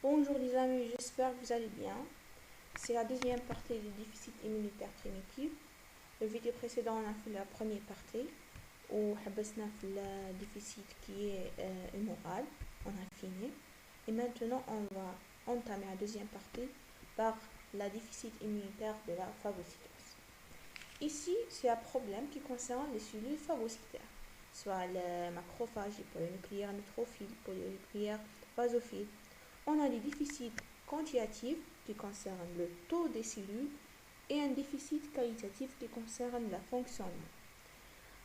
Bonjour les amis, j'espère que vous allez bien. C'est la deuxième partie du déficit immunitaire primitif. Le vidéo précédent, on a fait la première partie où حبسنا في le déficit qui est humoral. On a fini. Et maintenant, on va entamer la deuxième partie par la déficit immunitaire de la phagocytose. Ici, c'est un problème qui concerne les cellules phagocytaires, soit le macrophage, les polynucléaires neutrophiles, polynucléaires basophiles. On a des déficits quantitatifs qui concernent le taux des cellules et un déficit qualitatif qui concerne la fonctionnement.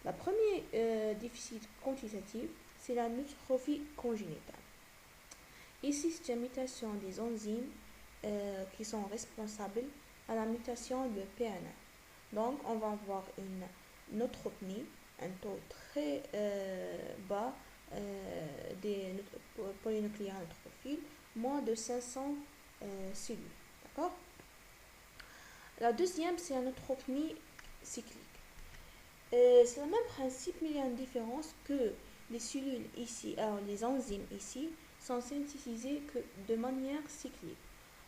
Le premier déficit quantitatif, c'est la neutrophie congénitale. Ici, c'est une mutation des enzymes qui sont responsables à la mutation de PNR. Donc, on va avoir une neutropenie, un taux très bas des polynucléaires neutrophiles, moins de 500 cellules. D'accord? La deuxième, c'est la neutropenie cyclique. C'est le même principe, mais il y a une différence que les cellules ici, alors les enzymes ici, sont synthétisées que de manière cyclique.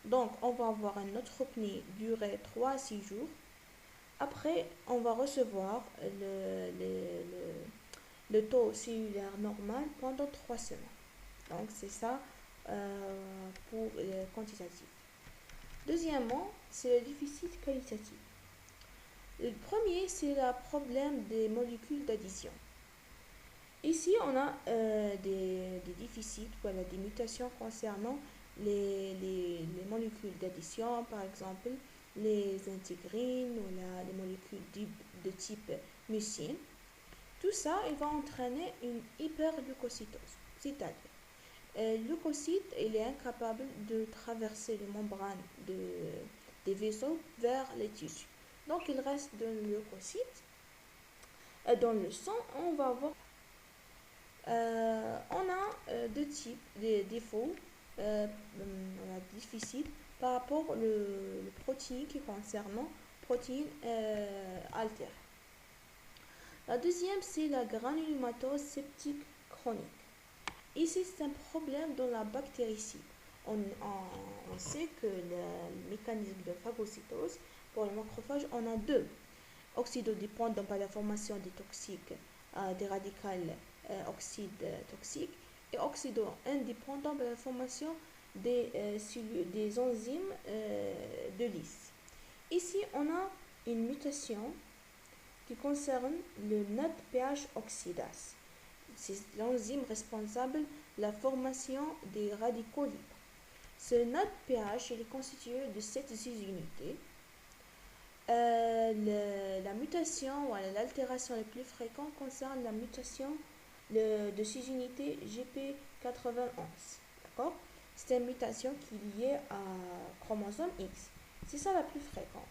Donc, on va avoir une neutropenie durée 3 à 6 jours. Après, on va recevoir le taux cellulaire normal pendant 3 semaines. Donc, c'est ça pour le quantitatif. Deuxièmement, c'est le déficit qualitatif. Le premier, c'est le problème des molécules d'addition. Ici, on a des déficits, voilà, des mutations concernant les molécules d'addition, par exemple les intégrines ou les molécules de type mucine. Tout ça, il va entraîner une hyperleucocytose, c'est-à-dire le leucocyte il est incapable de traverser les membranes des vaisseaux vers les tissus. Donc, il reste dans le leucocyte. Dans le sang, on va avoir on a deux types de défauts, déficit par rapport le protéine qui concerne protéine altérée. La deuxième, c'est la granulomatose septique chronique. Ici, c'est un problème dans la bactéricide. On sait que le mécanisme de phagocytose, pour le macrophage, on a deux. Oxydodépendant par la formation des toxiques, des radicaux oxydes toxiques, et oxydo-indépendant par la formation des enzymes de lyse. Ici, on a une mutation qui concerne le NADPH oxydase. C'est l'enzyme responsable de la formation des radicaux libres. Ce NADPH est constitué de 7 unités. La mutation ou l'altération la plus fréquente concerne la mutation de 6 unités GP91. D'accord? C'est une mutation qui est liée à chromosome X. C'est ça la plus fréquente.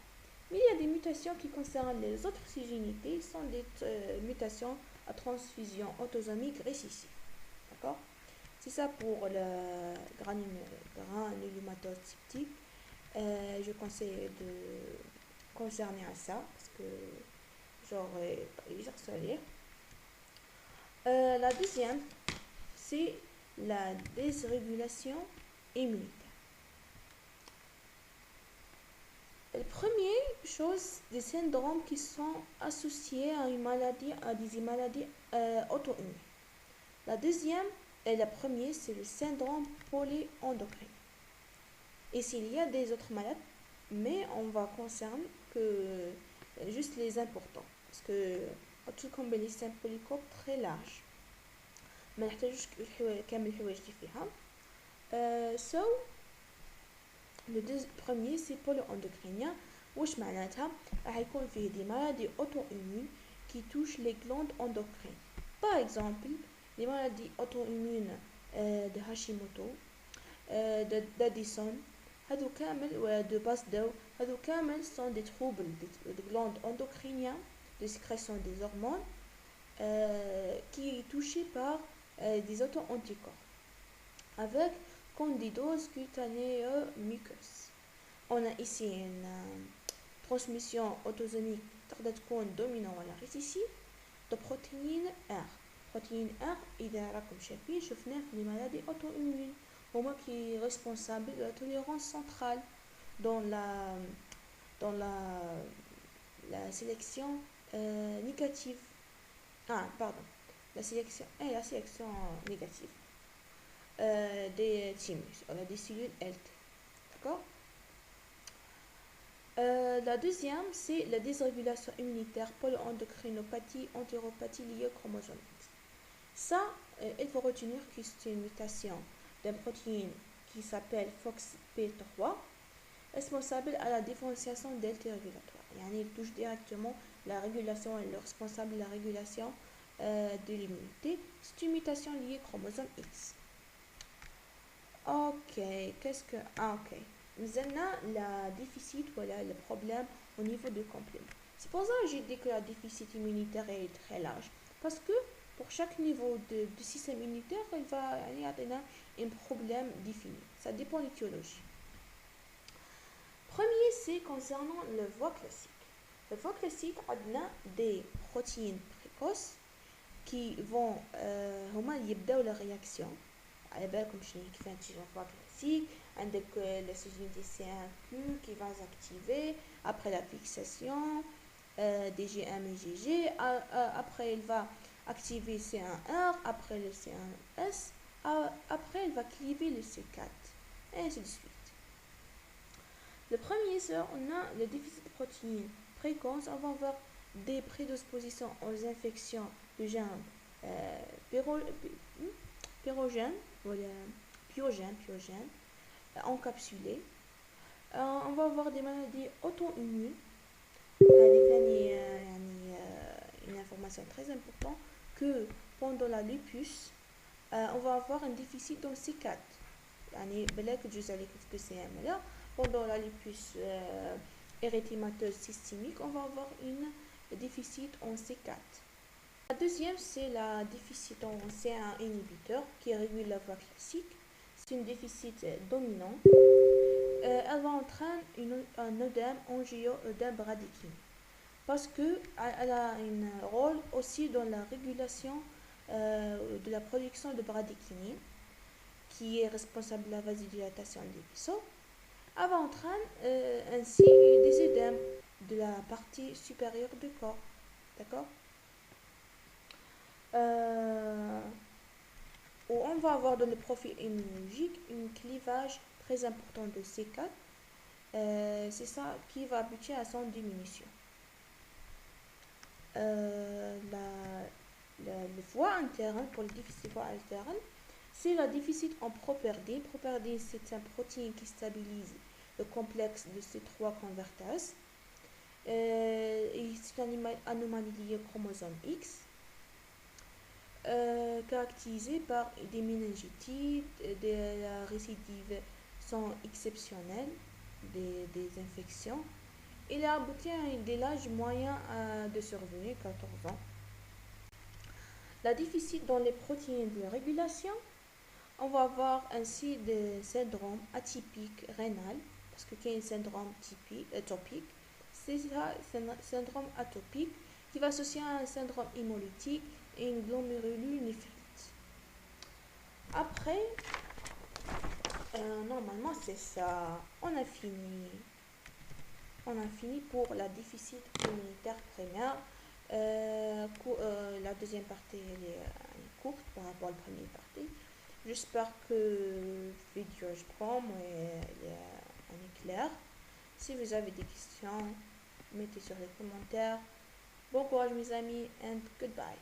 Mais il y a des mutations qui concernent les autres 6 unités, sont des mutations à transfusion autosomique récessive. D'accord? C'est ça pour le granulomatose septique. Je conseille de concerner à ça parce que j'aurais pas eu à lire. La deuxième, c'est la dysrégulation immunitaire. La première chose, des syndromes qui sont associés à une maladie, à des maladies auto-immunes. La deuxième et la première, c'est le syndrome polyendocrinien. Et s'il y a des autres maladies, mais on va concerner que juste les importants parce que tout comme les systèmes polycope très large ما نحتاجوش كامل الحوايج اللي فيها so le premier c'est polyendocrinien واش معناتها راح يكون فيه دي maladies auto-immunes qui touchent les glandes endocrines par exemple les maladies auto-immunes de Hashimoto d'Addison هادو كامل de Pasteur هادو كامل sont des troubles des glandes endocriniens de sécrétion des hormones qui est touché par des auto-anticorps avec candidose cutanée muqueuse. On a ici une transmission autosomique تقدر تكون dominant ولا récessive de protéine R. protéine R إذا راكم شايفين شفناه في les maladies auto-immunes هما qui est responsable de la tolérance centrale dans la sélection négative. Ah, pardon. La sélection négative des thymus, des cellules LT. D'accord. La deuxième, c'est la dysrégulation immunitaire, polyendocrinopathie, entéropathie liée au chromosome X. Ça, il faut retenir que c'est une mutation d'une protéine qui s'appelle FOXP3, responsable à la différenciation delta régulatoire. Il touche directement la régulation, elle est responsable de la régulation de l'immunité. C'est une mutation liée au chromosome X. Ok, ok. Nous avons le déficit, voilà le problème au niveau du complément. C'est pour ça que j'ai dit que le déficit immunitaire est très large. Parce que pour chaque niveau de système immunitaire, il va y avoir un problème défini. Ça dépend de l'étiologie. Premier, c'est concernant le voie classique. Le voie classique, on a des protéines précoces qui vont يبداو la réaction. على بالكم شنو كيفاش تجي الفوا classique. عندك la CGD C1Q qui va s'activer après la fixation des G1 et GG. Après, il va activer C1R, après le C1S, après, il va cliver le C4, et ainsi de suite. Le premier, c'est on a le déficit de protéines précoce. On va avoir des prédispositions aux infections de germes pyogènes encapsulés. On va avoir des maladies auto-immunes. Une information très importante que pendant la lupus, on va avoir un déficit dans C4. Pendant la lupus érythémateuse systémique, on va avoir un déficit en C4. La deuxième, c'est la déficit en C1 inhibiteur qui régule la voie classique. C'est un déficit dominant. Elle va entraîner un œdème angio-œdème bradykinique parce qu'elle a un rôle aussi dans la régulation de la production de bradykinin qui est responsable de la vasodilatation des vaisseaux. Elle va entraîner ainsi des œdèmes de la partie supérieure du corps. D'accord. Où on va avoir dans le profil immunologique un clivage très important de C4. C'est ça qui va aboutir à son diminution. Le voie interne, pour le déficit voie interne, c'est le déficit en properdine. Properdine, c'est une protéine qui stabilise le complexe de ces trois convertases. C'est une anomalie liée au chromosome X. Caractérisée par des méningites, des récidives sont exceptionnelles, des infections. Il a abouti à un délai moyen de survenue, 14 ans. La déficit dans les protéines de régulation, on va avoir ainsi des syndromes atypiques rénal, parce qu'il y a un syndrome atopique. C'est ça, syndrome atopique qui va associer à un syndrome hémolytique et une glomérulonéphrite. Après, normalement c'est ça. On a fini pour la déficit immunitaire primaire. La deuxième partie elle est courte par rapport à la première partie. J'espère que la vidéo je prends est claire. Si vous avez des questions, mettez sur les commentaires. Bon courage mes amis and goodbye.